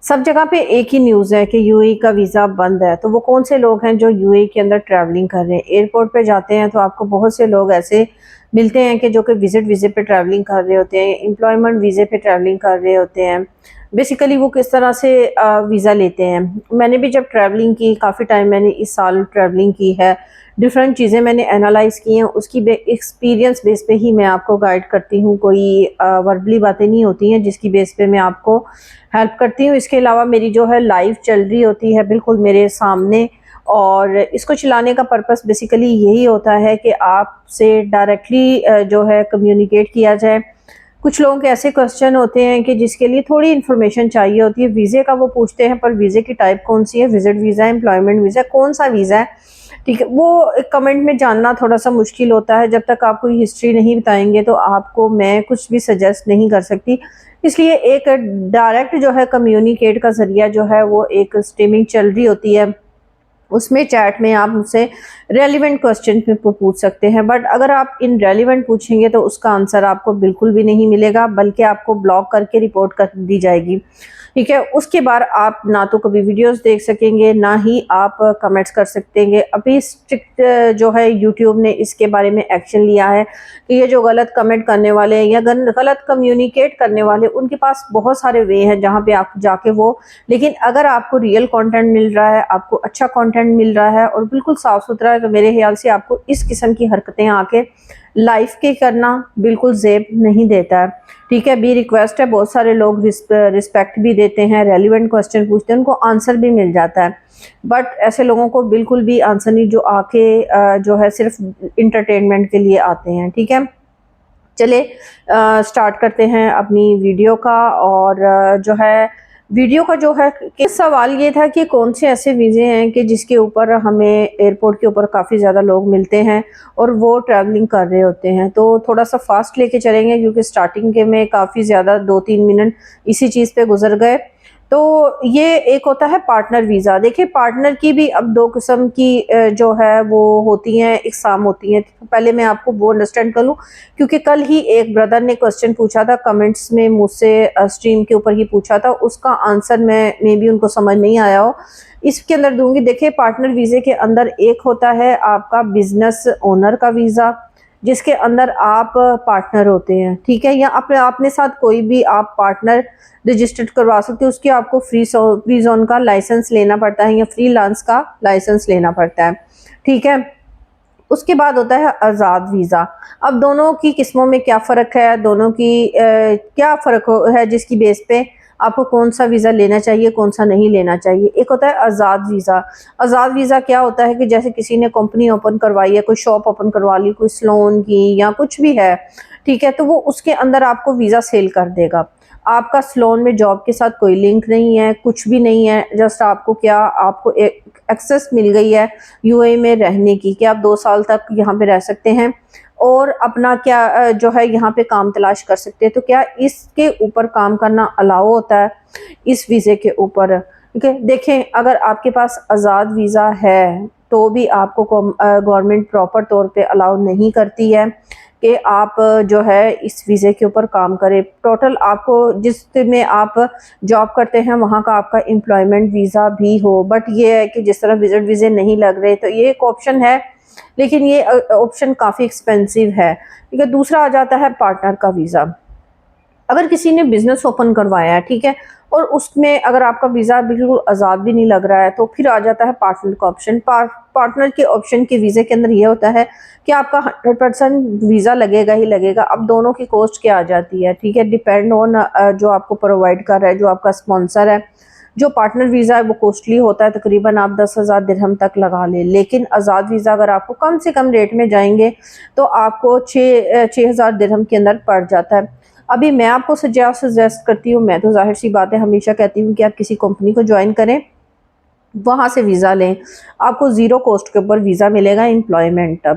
सब जगह पे एक ही न्यूज़ है कि यूएई का वीज़ा बंद है। तो वो कौन से लोग हैं जो यूएई के अंदर ट्रैवलिंग कर रहे हैं? एयरपोर्ट पे जाते हैं तो आपको बहुत से लोग ऐसे मिलते हैं कि जो कि विजिट वीज़े पे ट्रैवलिंग कर रहे होते हैं, एम्प्लॉयमेंट वीज़े पे ट्रैवलिंग कर रहे होते हैं। बेसिकली वो किस तरह से वीज़ा लेते हैं। मैंने भी जब ट्रैवलिंग की, काफ़ी टाइम मैंने इस साल ट्रैवलिंग की है, डिफरेंट चीज़ें मैंने एनालाइज़ की हैं, उसकी एक्सपीरियंस बेस पे ही मैं आपको गाइड करती हूँ। कोई वर्बली बातें नहीं होती हैं जिसकी बेस पे मैं आपको हेल्प करती हूँ। इसके अलावा मेरी जो है लाइव चल रही होती है बिल्कुल मेरे सामने, और इसको चलाने का पर्पस बेसिकली यही होता है कि आपसे डायरेक्टली जो है कम्युनिकेट किया जाए। कुछ लोगों के ऐसे क्वेश्चन होते हैं कि जिसके लिए थोड़ी इन्फॉर्मेशन चाहिए होती है। वीज़े का वो पूछते हैं, पर वीज़े की टाइप कौन सी है, विजिट वीज़ा, एम्प्लॉयमेंट वीज़ा, कौन सा वीज़ा है, ठीक है, वो कमेंट में जानना थोड़ा सा मुश्किल होता है। जब तक आप कोई हिस्ट्री नहीं बताएंगे तो आपको मैं कुछ भी सजेस्ट नहीं कर सकती। इसलिए एक डायरेक्ट जो है कम्युनिकेट का ज़रिया जो है वो एक स्ट्रीमिंग चल रही होती है, उसमें चैट में आप मुझसे रेलिवेंट क्वेश्चन पे पूछ सकते हैं। बट अगर आप इन रेलिवेंट पूछेंगे तो उसका आंसर आपको बिल्कुल भी नहीं मिलेगा, बल्कि आपको ब्लॉक करके रिपोर्ट कर दी जाएगी, ठीक है। उसके बाद आप ना तो कभी वीडियोस देख सकेंगे, ना ही आप कमेंट्स कर सकेंगे। अभी स्ट्रिक्ट जो है यूट्यूब ने इसके बारे में एक्शन लिया है कि ये जो गलत कमेंट करने वाले हैं या गलत कम्युनिकेट करने वाले, उनके पास बहुत सारे वे हैं जहाँ पे आप जाके वो, लेकिन अगर आपको रियल कंटेंट मिल रहा है, आपको अच्छा कंटेंट मिल रहा है और बिल्कुल साफ सुथरा है, तो मेरे ख्याल से आपको इस किस्म की हरकतें आके लाइफ के करना बिल्कुल जेब नहीं देता है, ठीक है। भी रिक्वेस्ट है, बहुत सारे लोग रिस्पेक्ट भी देते हैं, रेलिवेंट क्वेश्चन पूछते हैं, उनको आंसर भी मिल जाता है। बट ऐसे लोगों को बिल्कुल भी आंसर नहीं, जो आके जो है सिर्फ इंटरटेनमेंट के लिए आते हैं, ठीक है। चले स्टार्ट करते हैं अपनी वीडियो का। और जो है वीडियो का जो है कि सवाल ये था कि कौन से ऐसे वीज़े हैं कि जिसके ऊपर हमें एयरपोर्ट के ऊपर काफ़ी ज़्यादा लोग मिलते हैं और वो ट्रैवलिंग कर रहे होते हैं। तो थोड़ा सा फास्ट लेके चलेंगे क्योंकि स्टार्टिंग के में काफ़ी ज़्यादा 2-3 मिनट इसी चीज़ पे गुजर गए। तो ये एक होता है पार्टनर वीज़ा। देखिए, पार्टनर की भी अब दो किस्म की जो है वो होती हैं, इकसाम होती हैं। तो पहले मैं आपको वो अंडरस्टैंड कर लूँ, क्योंकि कल ही एक ब्रदर ने क्वेश्चन पूछा था कमेंट्स में मुझसे, स्ट्रीम के ऊपर ही पूछा था, उसका आंसर मैं भी उनको समझ नहीं आया हो, इसके अंदर दूंगी। देखिए, पार्टनर वीज़े के अंदर एक होता है आपका बिजनेस ओनर का वीज़ा, जिसके अंदर आप पार्टनर होते हैं, ठीक है, या अपने साथ कोई भी आप पार्टनर रजिस्टर्ड करवा सकते हो। उसकी आपको फ्री जोन का लाइसेंस लेना पड़ता है या फ्रीलांस का लाइसेंस लेना पड़ता है, ठीक है। उसके बाद होता है आज़ाद वीज़ा। अब दोनों की किस्मों में क्या फ़र्क है, दोनों की क्या फ़र्क है जिसकी बेस पे आपको कौन सा वीज़ा लेना चाहिए, कौन सा नहीं लेना चाहिए। एक होता है आज़ाद वीज़ा। आज़ाद वीज़ा क्या होता है कि जैसे किसी ने कंपनी ओपन करवाई है, कोई शॉप ओपन करवा ली, कोई सैलून की या कुछ भी है, ठीक है, तो वो उसके अंदर आपको वीज़ा सेल कर देगा। आपका सैलून में जॉब के साथ कोई लिंक नहीं है, कुछ भी नहीं है, जस्ट आपको आपको एक्सेस मिल गई है यूएई में रहने की, कि आप 2 साल तक यहाँ पे रह सकते हैं और अपना जो है यहाँ पे काम तलाश कर सकते हैं। तो क्या इसके ऊपर काम करना अलाउ होता है इस वीज़े के ऊपर, ठीक है। देखें, अगर आपके पास आज़ाद वीज़ा है तो भी आपको गवर्नमेंट प्रॉपर तौर पे अलाउ नहीं करती है कि आप जो है इस वीज़े के ऊपर काम करें। टोटल आपको जिस में आप जॉब करते हैं वहाँ का आपका एम्प्लॉयमेंट वीज़ा भी हो, बट ये है कि जिस तरह विजिट वीज़े नहीं लग रहे, तो ये एक ऑप्शन है, लेकिन ये ऑप्शन काफ़ी एक्सपेंसिव है, ठीक है। दूसरा आ जाता है पार्टनर का वीज़ा। अगर किसी ने बिजनेस ओपन करवाया है, ठीक है, और उसमें अगर आपका वीज़ा बिल्कुल आज़ाद भी नहीं लग रहा है, तो फिर आ जाता है पार्टनर का ऑप्शन। पार्टनर के ऑप्शन के वीज़े के अंदर ये होता है कि आपका 100% वीज़ा लगेगा ही लगेगा। अब दोनों की कॉस्ट क्या आ जाती है, ठीक है, डिपेंड ऑन जो आपको प्रोवाइड कर रहा है, जो आपका स्पॉन्सर है। जो पार्टनर वीज़ा है वो कॉस्टली होता है, तकरीबन आप 10,000 दिरहम तक लगा लें। लेकिन आज़ाद वीज़ा अगर आपको कम से कम रेट में जाएंगे तो आपको 6,000 दिरहम के अंदर पड़ जाता है। अभी मैं आपको सजेस्ट करती हूँ, मैं तो जाहिर सी बात है हमेशा कहती हूँ कि आप किसी कंपनी को ज्वाइन करें, वहाँ से वीज़ा लें, आपको ज़ीरो कॉस्ट के ऊपर वीज़ा मिलेगा एम्प्लॉयमेंट,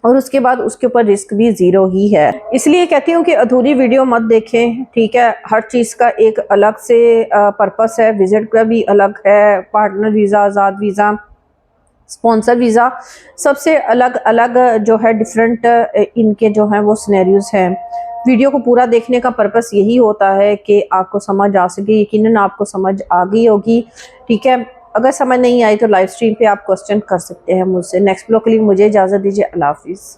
और उसके बाद उसके ऊपर रिस्क भी ज़ीरो ही है। इसलिए कहती हूँ कि अधूरी वीडियो मत देखें, ठीक है। हर चीज़ का एक अलग से पर्पस है, विजिट का भी अलग है, पार्टनर वीज़ा, आज़ाद वीज़ा, स्पॉन्सर वीज़ा, सबसे अलग अलग जो है डिफरेंट इनके जो हैं वो सिनेरियोज हैं। वीडियो को पूरा देखने का पर्पस यही होता है कि आपको समझ आ सके, यकीनन आपको समझ आ गई होगी, ठीक है। अगर समझ नहीं आई तो लाइव स्ट्रीम पे आप क्वेश्चन कर सकते हैं मुझसे। नेक्स्ट ब्लॉग के लिए मुझे इजाज़त दीजिए। अल्लाह हाफिज़।